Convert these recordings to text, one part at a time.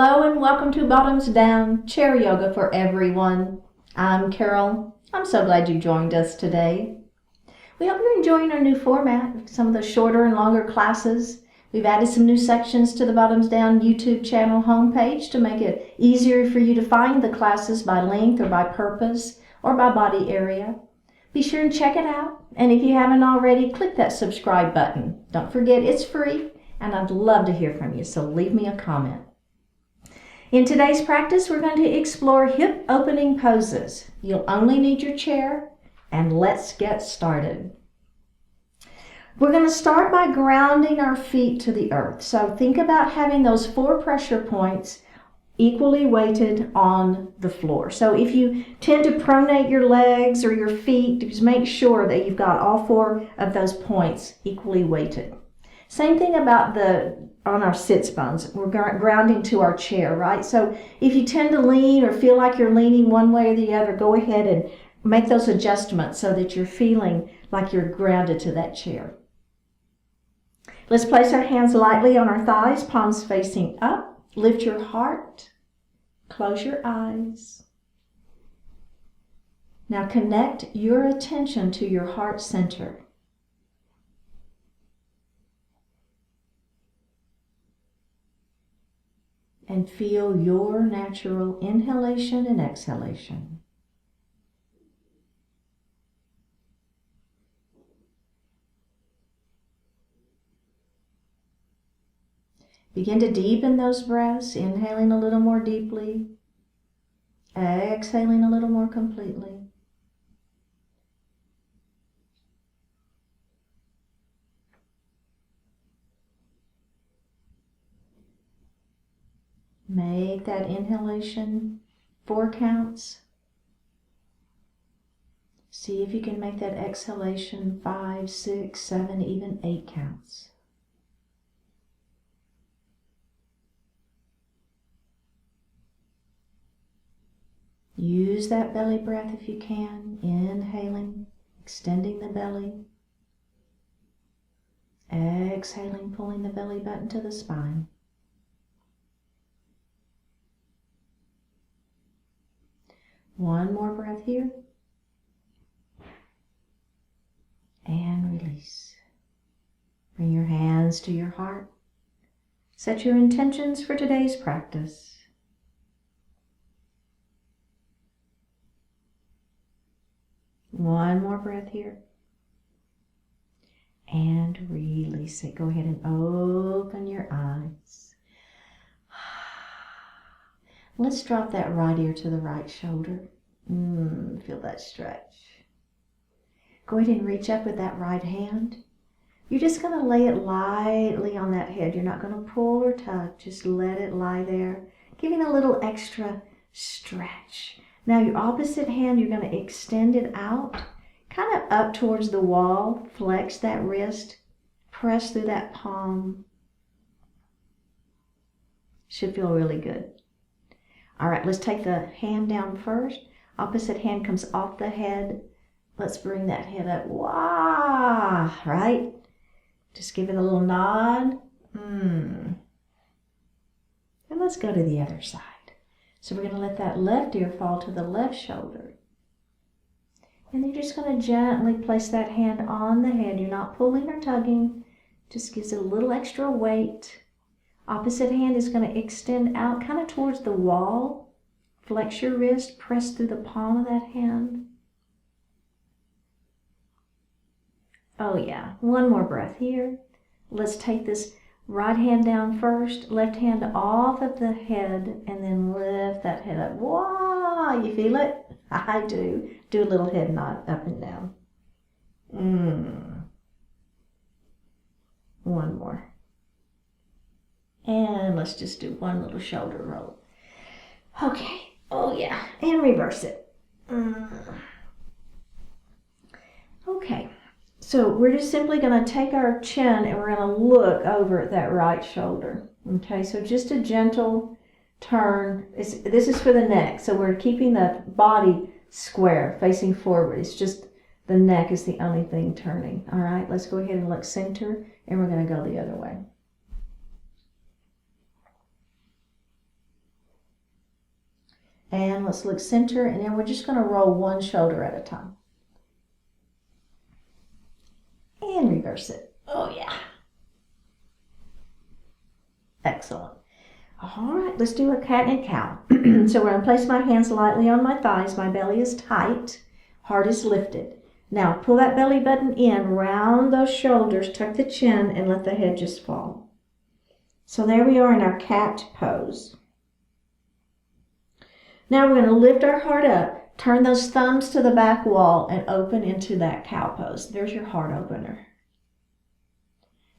Hello and welcome to Bottoms Down Chair Yoga for Everyone. I'm Carol. I'm so glad you joined us today. We hope you're enjoying our new format, some of the shorter and longer classes. We've added some new sections to the Bottoms Down YouTube channel homepage to make it easier for you to find the classes by length or by purpose or by body area. Be sure and check it out. And if you haven't already, click that subscribe button. Don't forget it's free and I'd love to hear from you, so leave me a comment. In today's practice, we're going to explore hip opening poses. You'll only need your chair, and let's get started. We're going to start by grounding our feet to the earth. So think about having those 4 pressure points equally weighted on the floor. So if you tend to pronate your legs or your feet, just make sure that you've got all 4 of those points equally weighted. Same thing about on our sits bones. We're grounding to our chair, right? So if you tend to lean or feel like you're leaning one way or the other, go ahead and make those adjustments so that you're feeling like you're grounded to that chair. Let's place our hands lightly on our thighs, palms facing up. Lift your heart. Close your eyes. Now connect your attention to your heart center. And feel your natural inhalation and exhalation. Begin to deepen those breaths, inhaling a little more deeply, exhaling a little more completely. Make that inhalation 4 counts. See if you can make that exhalation 5, 6, 7, even 8 counts. Use that belly breath if you can, inhaling, extending the belly. Exhaling, pulling the belly button to the spine. One more breath here. And release. Bring your hands to your heart. Set your intentions for today's practice. One more breath here. And release it. Go ahead and open your eyes. Let's drop that right ear to the right shoulder. Feel that stretch. Go ahead and reach up with that right hand. You're just going to lay it lightly on that head. You're not going to pull or tug. Just let it lie there, giving a little extra stretch. Now your opposite hand, you're going to extend it out, kind of up towards the wall. Flex that wrist. Press through that palm. Should feel really good. All right, let's take the hand down first. Opposite hand comes off the head. Let's bring that head up. Wah, right? Just give it a little nod. And let's go to the other side. So we're going to let that left ear fall to the left shoulder. And you're just going to gently place that hand on the head. You're not pulling or tugging. Just gives it a little extra weight. Opposite hand is going to extend out kind of towards the wall. Flex your wrist, press through the palm of that hand. Oh yeah, one more breath here. Let's take this right hand down first, left hand off of the head, and then lift that head up. Wow, you feel it? I do. Do a little head nod up and down. One more. And let's just do one little shoulder roll. Okay. Oh yeah. And reverse it. Okay. So we're just simply going to take our chin and we're going to look over at that right shoulder. Okay. So just a gentle turn. This is for the neck. So we're keeping the body square, facing forward. It's just the neck is the only thing turning. All right. Let's go ahead and look center, and we're going to go the other way. And let's look center, and then we're just going to roll one shoulder at a time. And reverse it. Oh yeah. Excellent. All right, let's do a cat and cow. So we're going to place my hands lightly on my thighs. My belly is tight, heart is lifted. Now pull that belly button in, round those shoulders, tuck the chin, and let the head just fall. So there we are in our cat pose. Now we're going to lift our heart up, turn those thumbs to the back wall, and open into that cow pose. There's your heart opener.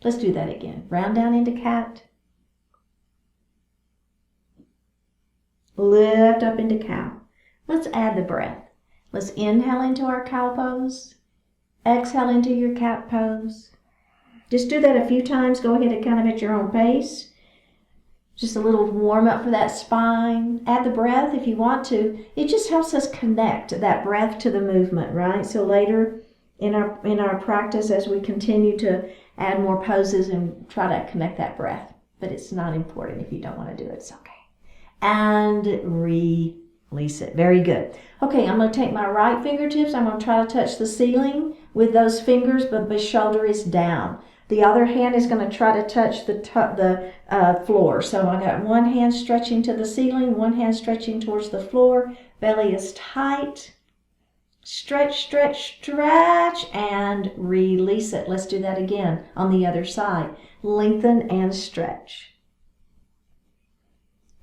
Let's do that again. Round down into cat. Lift up into cow. Let's add the breath. Let's inhale into our cow pose. Exhale into your cat pose. Just do that a few times. Go ahead and kind of at your own pace. Just a little warm up for that spine. Add the breath if you want to. It just helps us connect that breath to the movement, right? So later in our practice, as we continue to add more poses and try to connect that breath. But it's not important if you don't want to do it. It's okay. And release it. Very good. Okay, I'm going to take my right fingertips. I'm going to try to touch the ceiling with those fingers, but the shoulder is down. The other hand is going to try to touch the floor. So I got one hand stretching to the ceiling, one hand stretching towards the floor. Belly is tight. Stretch, stretch, stretch, and release it. Let's do that again on the other side. Lengthen and stretch.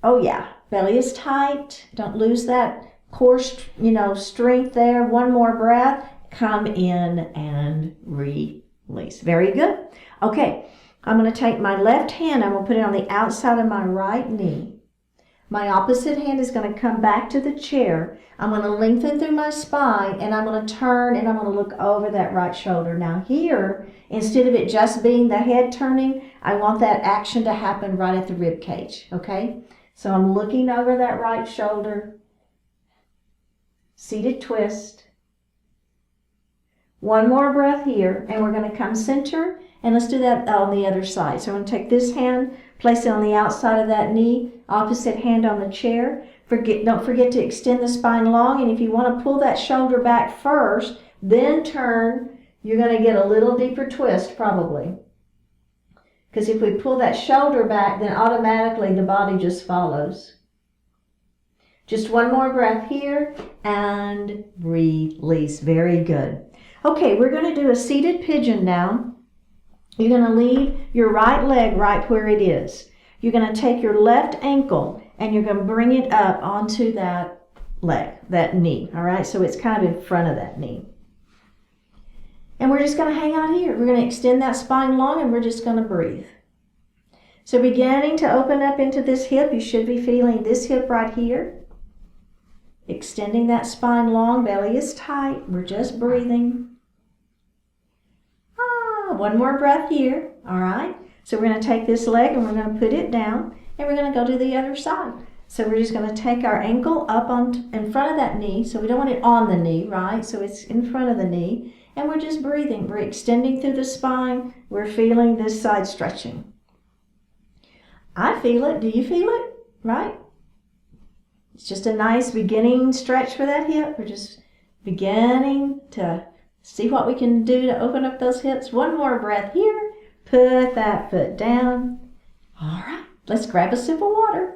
Oh yeah, belly is tight. Don't lose that core, strength there. One more breath. Come in and release. Very good. Okay, I'm going to take my left hand. I'm going to put it on the outside of my right knee. My opposite hand is going to come back to the chair. I'm going to lengthen through my spine, and I'm going to turn, and I'm going to look over that right shoulder. Now here, instead of it just being the head turning, I want that action to happen right at the rib cage, okay? So I'm looking over that right shoulder. Seated twist. One more breath here, and we're going to come center, and let's do that on the other side. So I'm going to take this hand, place it on the outside of that knee, opposite hand on the chair. Don't forget to extend the spine long, and if you want to pull that shoulder back first, then turn, you're going to get a little deeper twist probably. Because if we pull that shoulder back, then automatically the body just follows. Just one more breath here and release. Very good. Okay, we're going to do a seated pigeon now. You're going to leave your right leg right where it is. You're going to take your left ankle and you're going to bring it up onto that leg, that knee. All right, so it's kind of in front of that knee. And we're just going to hang out here. We're going to extend that spine long and we're just going to breathe. So beginning to open up into this hip, you should be feeling this hip right here. Extending that spine long, belly is tight. We're just breathing. One more breath here. All right. So we're going to take this leg and we're going to put it down and we're going to go to the other side. So we're just going to take our ankle up in front of that knee. So we don't want it on the knee, right? So it's in front of the knee. And we're just breathing. We're extending through the spine. We're feeling this side stretching. I feel it. Do you feel it? Right? It's just a nice beginning stretch for that hip. We're just beginning to see what we can do to open up those hips. One more breath here. Put that foot down. All right. Let's grab a sip of water.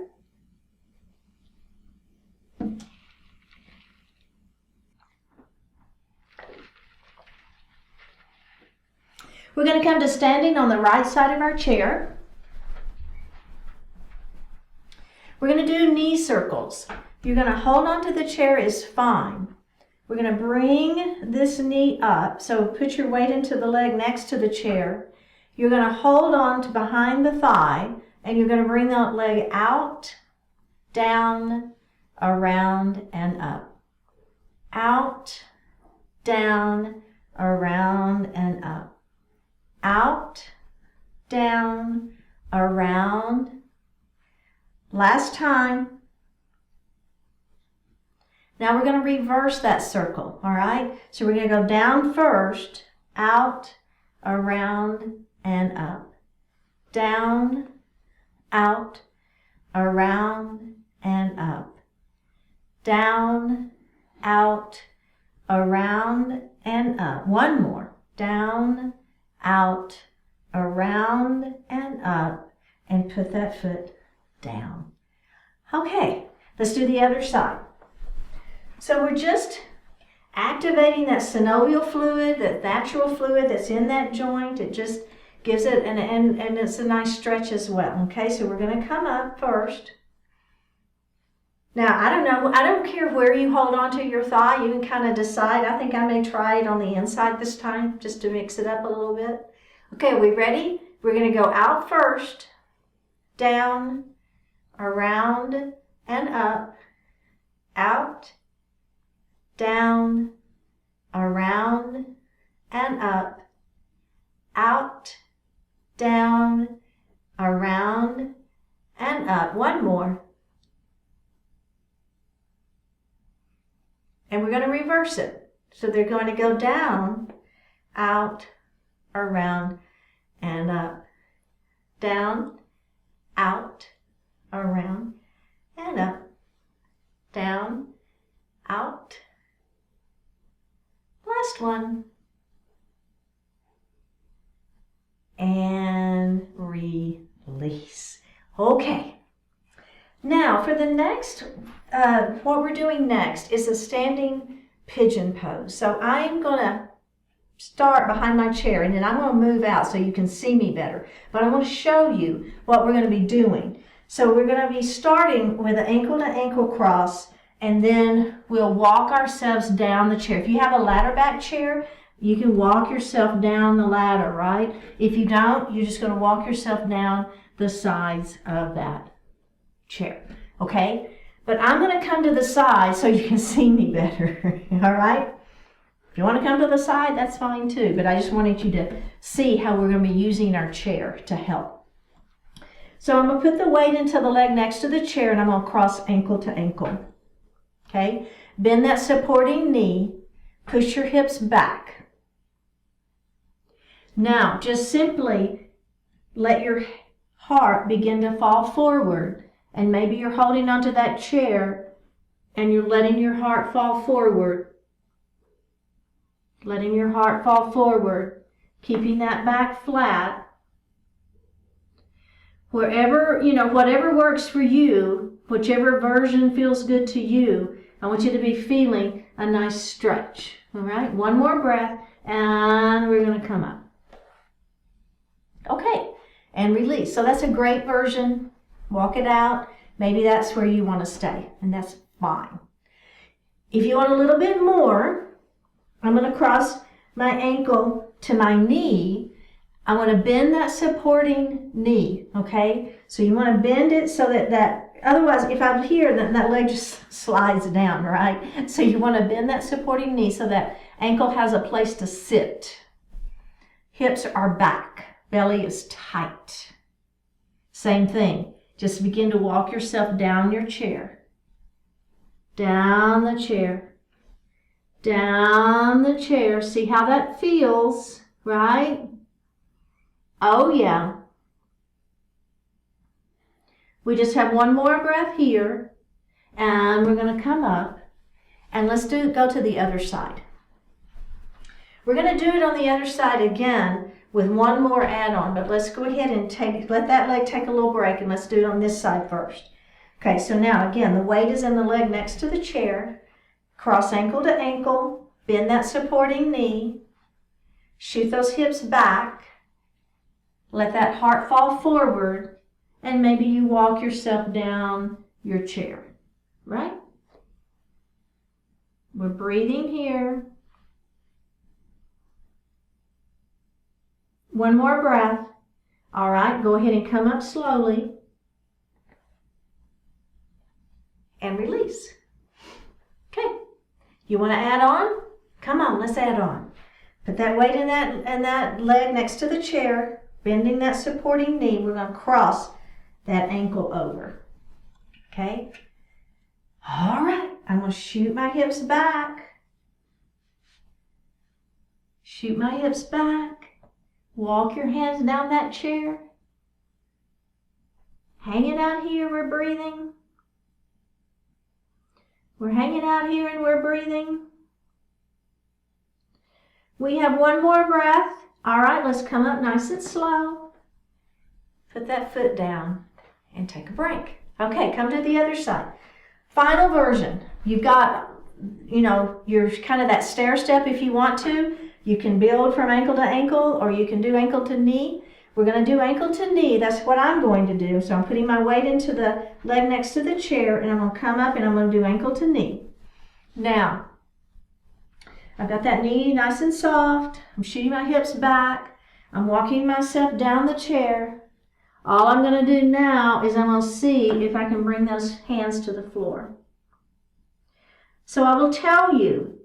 We're going to come to standing on the right side of our chair. We're going to do knee circles. You're going to hold on to the chair is fine. We're going to bring this knee up. So put your weight into the leg next to the chair. You're going to hold on to behind the thigh and you're going to bring that leg out, down, around, and up. Out, down, around, and up. Out, down, around. Last time. Now we're going to reverse that circle, all right? So we're going to go down first, out, around, and up. Down, out, around, and up. down, out, around, and up. One more. Down, out, around, and up. And put that foot down. Okay, let's do the other side. So we're just activating that synovial fluid, that natural fluid that's in that joint. It just gives it, and it's a nice stretch as well. Okay, so we're going to come up first. Now, I don't know, I don't care where you hold on to your thigh. You can kind of decide. I think I may try it on the inside this time, just to mix it up a little bit. Okay, are we ready? We're going to go out first, down, around, and up, out, down, around, and up, out, down, around, and up. One more. And we're going to reverse it. So they're going to go down, out, around, and up. Down, out, around, and up. Down, out. Last one. And release. Okay. Now for the next, what we're doing next is a standing pigeon pose. So I'm going to start behind my chair, and then I'm going to move out so you can see me better. But I want to show you what we're going to be doing. So we're going to be starting with an ankle to ankle cross, and then we'll walk ourselves down the chair. If you have a ladder back chair, you can walk yourself down the ladder, right? If you don't, you're just going to walk yourself down the sides of that chair, okay? But I'm going to come to the side so you can see me better, all right? If you want to come to the side, that's fine too, but I just wanted you to see how we're going to be using our chair to help. So I'm going to put the weight into the leg next to the chair, and I'm going to cross ankle to ankle, okay? Bend that supporting knee, push your hips back. Now, just simply let your heart begin to fall forward, and maybe you're holding onto that chair and you're letting your heart fall forward. Letting your heart fall forward, keeping that back flat. Wherever, whatever works for you, whichever version feels good to you, I want you to be feeling a nice stretch. All right, one more breath, and we're going to come up. Okay, and release. So that's a great version. Walk it out. Maybe that's where you want to stay, and that's fine. If you want a little bit more, I'm going to cross my ankle to my knee. I want to bend that supporting knee, okay? So you want to bend it so that otherwise, if I'm here, then that leg just slides down, right? So you want to bend that supporting knee so that ankle has a place to sit. Hips are back. Belly is tight. Same thing. Just begin to walk yourself down your chair. Down the chair. Down the chair. See how that feels, right? Oh, yeah. We just have one more breath here, and we're going to come up, and let's go to the other side. We're going to do it on the other side again with one more add-on, but let's go ahead and let that leg take a little break, and let's do it on this side first. Okay, so now again, the weight is in the leg next to the chair. Cross ankle to ankle, bend that supporting knee, shoot those hips back, let that heart fall forward, and maybe you walk yourself down your chair, right? We're breathing here. One more breath. All right, go ahead and come up slowly. And release. Okay. You want to add on? Come on, let's add on. Put that weight in that leg next to the chair, bending that supporting knee. We're going to cross that ankle over. Okay? All right. I'm going to shoot my hips back. Shoot my hips back. Walk your hands down that chair. Hang it out here, we're breathing. We're hanging out here and we're breathing. We have one more breath. All right, let's come up nice and slow. Put that foot down and take a break. Okay, come to the other side. Final version. You've got, you're kind of that stair step if you want to. You can build from ankle to ankle, or you can do ankle to knee. We're going to do ankle to knee. That's what I'm going to do. So I'm putting my weight into the leg next to the chair, and I'm going to come up and I'm going to do ankle to knee. Now, I've got that knee nice and soft. I'm shooting my hips back. I'm walking myself down the chair. All I'm going to do now is I'm going to see if I can bring those hands to the floor. So I will tell you,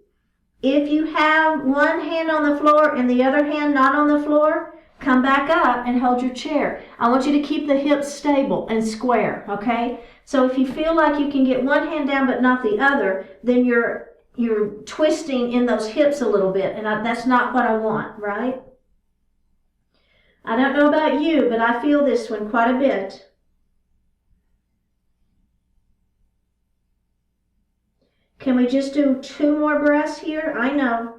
if you have one hand on the floor and the other hand not on the floor, come back up and hold your chair. I want you to keep the hips stable and square, okay? So if you feel like you can get one hand down but not the other, then you're twisting in those hips a little bit, and that's not what I want, right? I don't know about you, but I feel this one quite a bit. Can we just do 2 more breaths here? I know.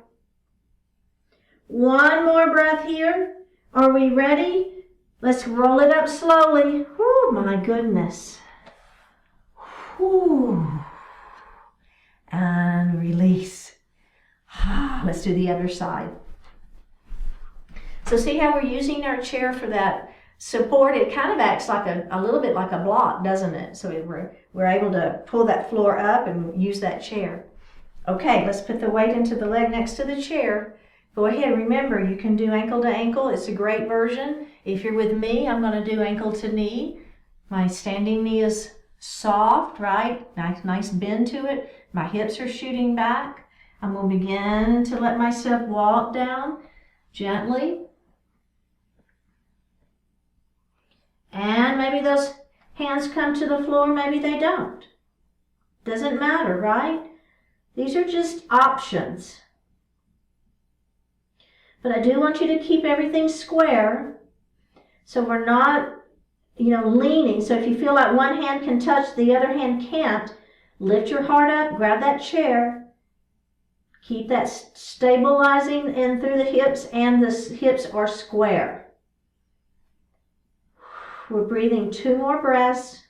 1 more breath here. Are we ready? Let's roll it up slowly. Oh my goodness. Whew. And release. Let's do the other side. So see how we're using our chair for that support? It kind of acts like a little bit like a block, doesn't it? So we're able to pull that floor up and use that chair. Okay, let's put the weight into the leg next to the chair. Go ahead. Remember, you can do ankle to ankle. It's a great version. If you're with me, I'm going to do ankle to knee. My standing knee is soft, right? Nice bend to it. My hips are shooting back. I'm going to begin to let myself walk down gently. And maybe those hands come to the floor, maybe they don't. Doesn't matter, right? These are just options. But I do want you to keep everything square so we're not, leaning. So if you feel like one hand can touch, the other hand can't, lift your heart up, grab that chair. Keep that stabilizing in through the hips, and the hips are square. We're breathing 2 more breaths.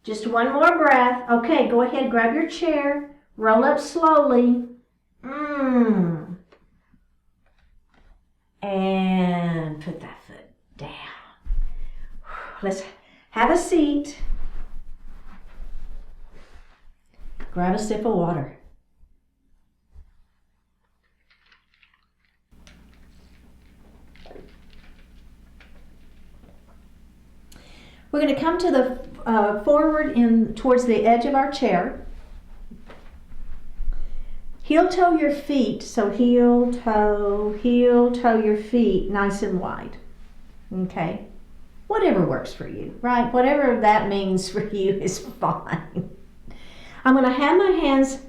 Just 1 more breath. Okay, go ahead, grab your chair, roll up slowly. And put that foot down. Let's have a seat. Grab a sip of water. We're going to come to the forward towards the edge of our chair. Heel toe your feet, so heel toe your feet nice and wide. Okay? Whatever works for you, right? Whatever that means for you is fine. I'm going to have my hands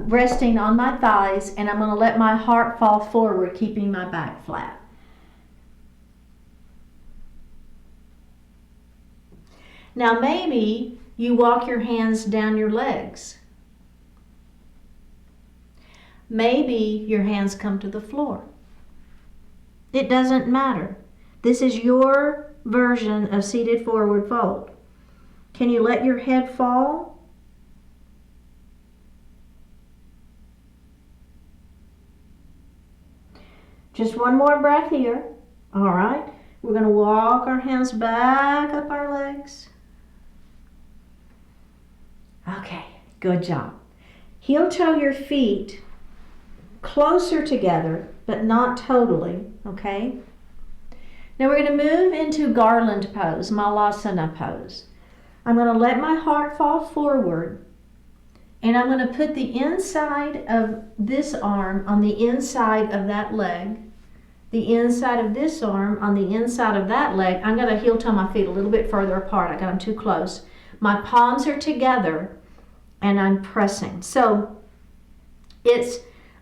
resting on my thighs, and I'm going to let my heart fall forward, keeping my back flat. Now maybe you walk your hands down your legs. Maybe your hands come to the floor. It doesn't matter. This is your version of seated forward fold. Can you let your head fall? Just 1 more breath here. All right. We're going to walk our hands back up our legs. Okay, good job. Heel toe your feet closer together, but not totally, okay? Now we're going to move into Garland Pose, Malasana Pose. I'm going to let my heart fall forward, and I'm going to put the inside of this arm on the inside of that leg, the inside of this arm on the inside of that leg. I'm going to heel toe my feet a little bit further apart. I got them too close. My palms are together, and I'm pressing. So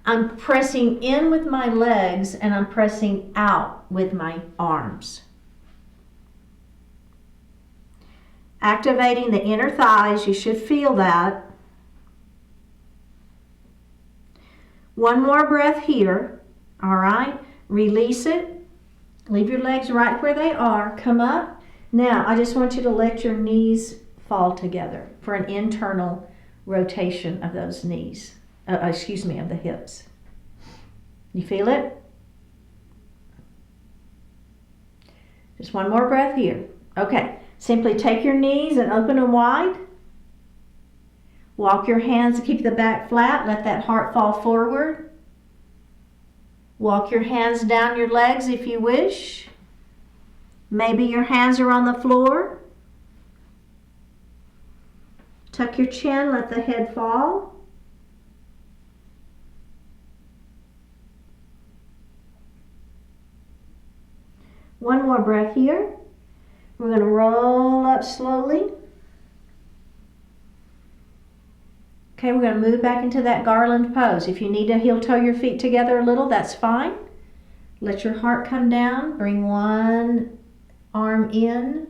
I'm pressing in with my legs, and I'm pressing out with my arms. Activating the inner thighs, you should feel that. One more breath here. All right. Release it. Leave your legs right where they are. Come up. Now, I just want you to let your knees fall together for an internal rotation of those knees. Of the hips. You feel it? Just one more breath here. Okay. Simply take your knees and open them wide. Walk your hands, keep the back flat. Let that heart fall forward. Walk your hands down your legs if you wish. Maybe your hands are on the floor. Tuck your chin, let the head fall. One more breath here. We're going to roll up slowly. Okay, we're going to move back into that Garland Pose. If you need to heel toe your feet together a little, that's fine. Let your heart come down. Bring one arm in.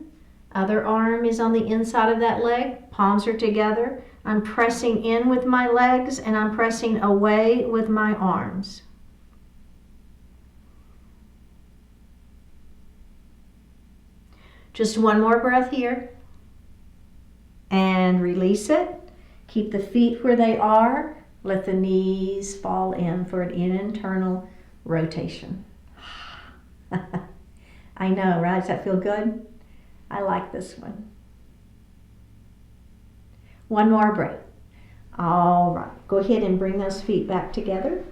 Other arm is on the inside of that leg. Palms are together. I'm pressing in with my legs and I'm pressing away with my arms. Just one more breath here. And release it. Keep the feet where they are. Let the knees fall in for an internal rotation. I know, right? Does that feel good? I like this one. One more breath. All right. Go ahead and bring those feet back together.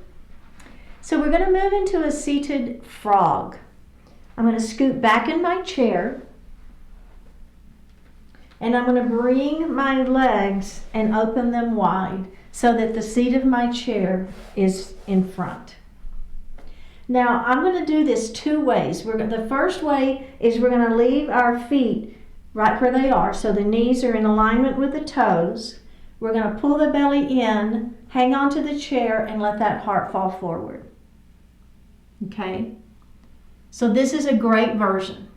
So we're going to move into a seated frog. I'm going to scoot back in my chair. And I'm going to bring my legs and open them wide so that the seat of my chair is in front. Now, I'm going to do this two ways. The first way is we're going to leave our feet right where they are, so the knees are in alignment with the toes. We're going to pull the belly in, hang on to the chair, and let that heart fall forward. Okay? So this is a great version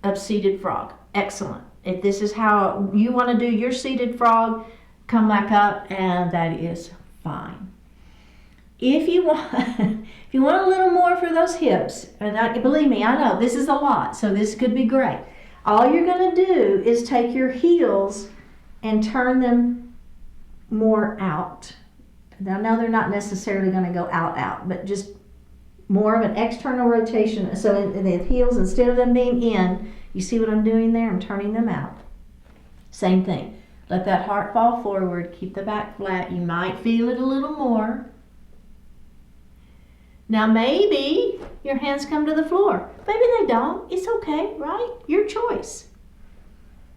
of seated frog. Excellent. If this is how you want to do your seated frog, come back up and that is fine. If you want a little more for those hips, and believe me, I know this is a lot, so this could be great. All you're going to do is take your heels and turn them more out. Now, no, they're not necessarily going to go out, but just more of an external rotation. So in the heels, instead of them being in, you see what I'm doing there? I'm turning them out. Same thing. Let that heart fall forward. Keep the back flat. You might feel it a little more. Now maybe your hands come to the floor. Maybe they don't. It's okay, right? Your choice.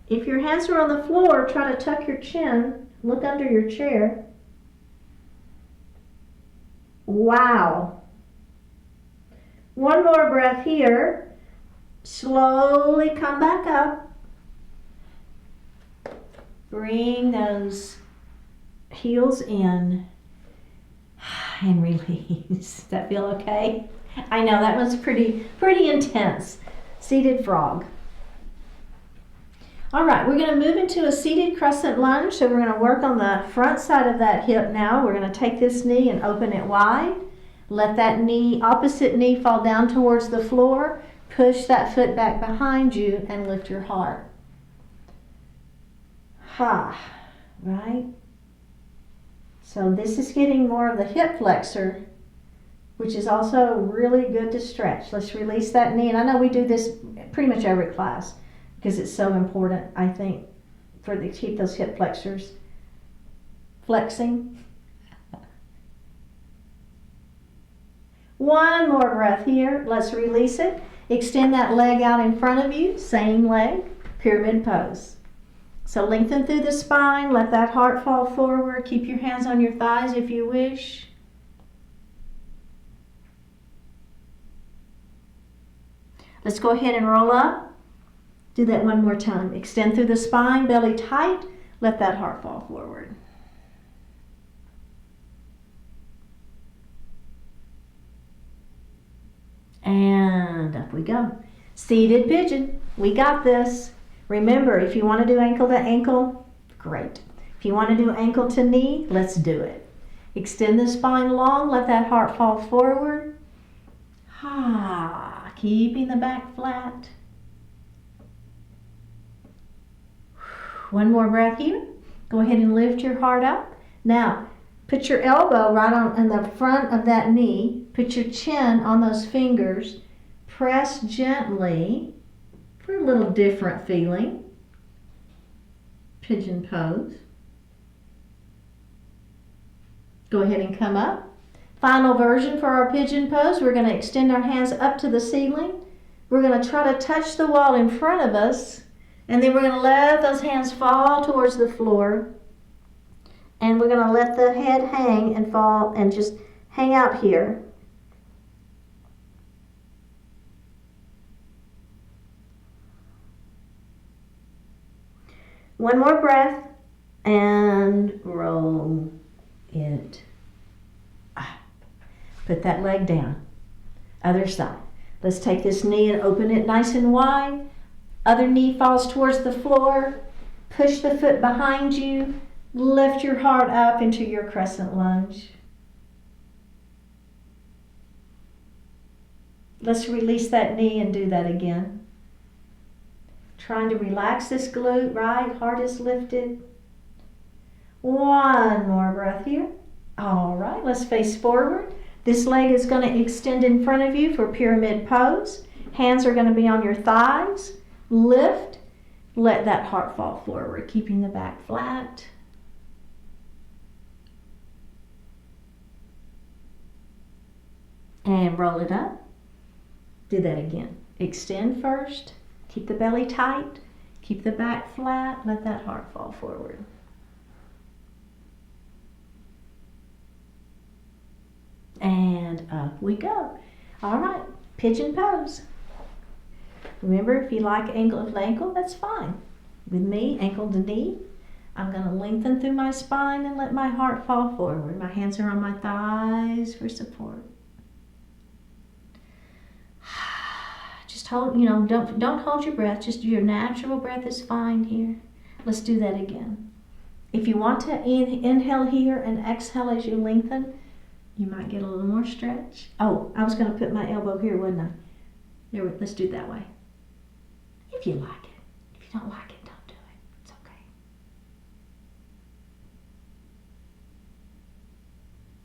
If your hands are on the floor, try to tuck your chin. Look under your chair. Wow. One more breath here. Slowly come back up. Bring those heels in and release. Does that feel okay? I know that was pretty intense. Seated frog. All right, we're going to move into a seated crescent lunge. So we're going to work on the front side of that hip now. We're going to take this knee and open it wide. Let that opposite knee fall down towards the floor. Push that foot back behind you and lift your heart. Right? So this is getting more of the hip flexor, which is also really good to stretch. Let's release that knee. And I know we do this pretty much every class because it's so important, I think, to keep those hip flexors flexing. One more breath here. Let's release it. Extend that leg out in front of you. Same leg. Pyramid pose. So lengthen through the spine. Let that heart fall forward. Keep your hands on your thighs if you wish. Let's go ahead and roll up. Do that one more time. Extend through the spine. Belly tight. Let that heart fall forward. And up we go. Seated pigeon. We got this. Remember, if you want to do ankle to ankle, great. If you want to do ankle to knee, let's do it. Extend the spine long, let that heart fall forward. Keeping the back flat. One more breath here. Go ahead and lift your heart up. Now, put your elbow right on in the front of that knee. Put your chin on those fingers. Press gently for a little different feeling. Pigeon pose. Go ahead and come up. Final version for our pigeon pose. We're going to extend our hands up to the ceiling. We're going to try to touch the wall in front of us. And then we're going to let those hands fall towards the floor. And we're going to let the head hang and fall and just hang out here. One more breath and roll it up. Put that leg down. Other side. Let's take this knee and open it nice and wide. Other knee falls towards the floor. Push the foot behind you. Lift your heart up into your crescent lunge. Let's release that knee and do that again. Trying to relax this glute, right? Heart is lifted. One more breath here. All right, let's face forward. This leg is going to extend in front of you for pyramid pose. Hands are going to be on your thighs. Lift. Let that heart fall forward, keeping the back flat. And roll it up. Do that again. Extend first. Keep the belly tight. Keep the back flat. Let that heart fall forward. And up we go. All right, pigeon pose. Remember, if you like ankle to ankle, that's fine. With me, ankle to knee, I'm going to lengthen through my spine and let my heart fall forward. My hands are on my thighs for support. Just hold, don't hold your breath. Just your natural breath is fine here. Let's do that again. If you want to inhale here and exhale as you lengthen, you might get a little more stretch. Oh, I was going to put my elbow here, wasn't I? There, let's do it that way. If you like it. If you don't like it, don't do it. It's okay.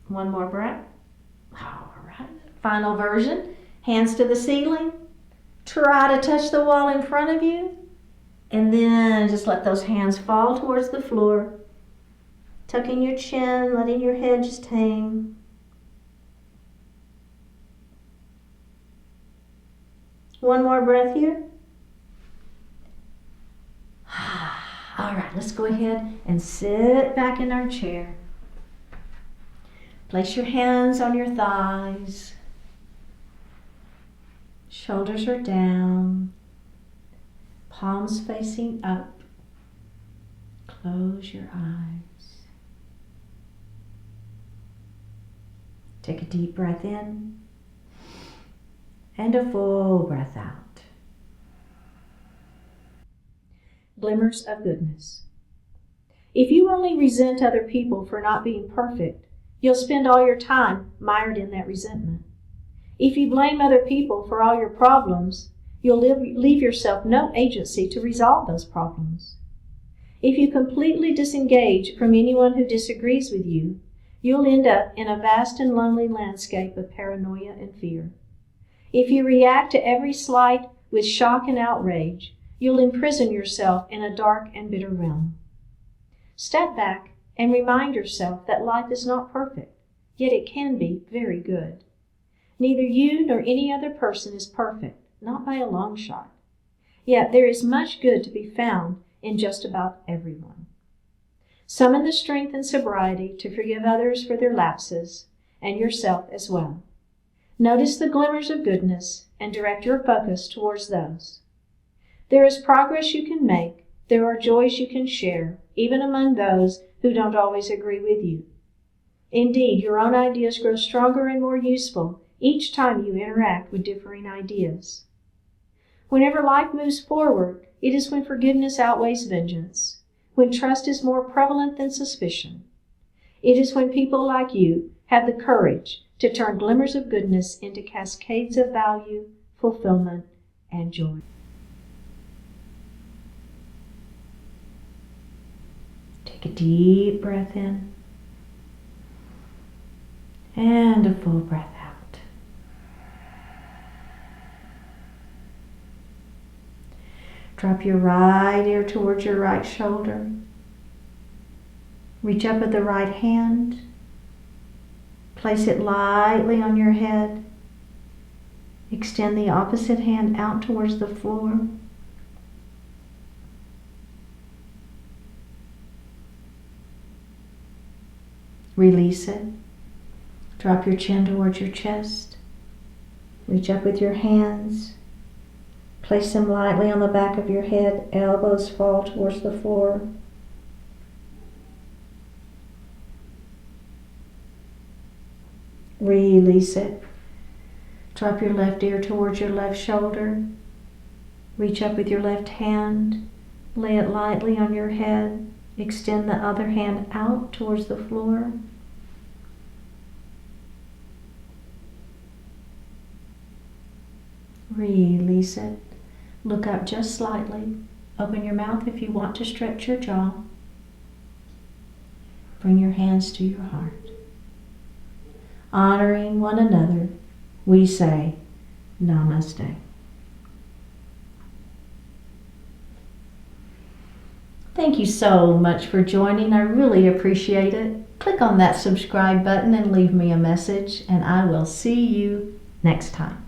One more breath. All right. Final version. Hands to the ceiling. Try to touch the wall in front of you. And then just let those hands fall towards the floor. Tucking your chin, letting your head just hang. One more breath here. All right, let's go ahead and sit back in our chair. Place your hands on your thighs. Shoulders are down. Palms facing up. Close your eyes. Take a deep breath in. And a full breath out. Glimmers of goodness. If you only resent other people for not being perfect, you'll spend all your time mired in that resentment. If you blame other people for all your problems, you'll leave yourself no agency to resolve those problems. If you completely disengage from anyone who disagrees with you, you'll end up in a vast and lonely landscape of paranoia and fear. If you react to every slight with shock and outrage, you'll imprison yourself in a dark and bitter realm. Step back and remind yourself that life is not perfect, yet it can be very good. Neither you nor any other person is perfect, not by a long shot. Yet there is much good to be found in just about everyone. Summon the strength and sobriety to forgive others for their lapses, and yourself as well. Notice the glimmers of goodness and direct your focus towards those. There is progress you can make. There are joys you can share, even among those who don't always agree with you. Indeed, your own ideas grow stronger and more useful each time you interact with differing ideas. Whenever life moves forward, it is when forgiveness outweighs vengeance, when trust is more prevalent than suspicion. It is when people like you have the courage to turn glimmers of goodness into cascades of value, fulfillment, and joy. Take a deep breath in and a full breath out. Drop your right ear towards your right shoulder. Reach up with the right hand. Place it lightly on your head. Extend the opposite hand out towards the floor. Release it. Drop your chin towards your chest. Reach up with your hands. Place them lightly on the back of your head. Elbows fall towards the floor. Release it. Drop your left ear towards your left shoulder. Reach up with your left hand. Lay it lightly on your head. Extend the other hand out towards the floor. Release it. Look up just slightly. Open your mouth if you want to stretch your jaw. Bring your hands to your heart. Honoring one another, we say Namaste. Thank you so much for joining. I really appreciate it. Click on that subscribe button and leave me a message, and I will see you next time.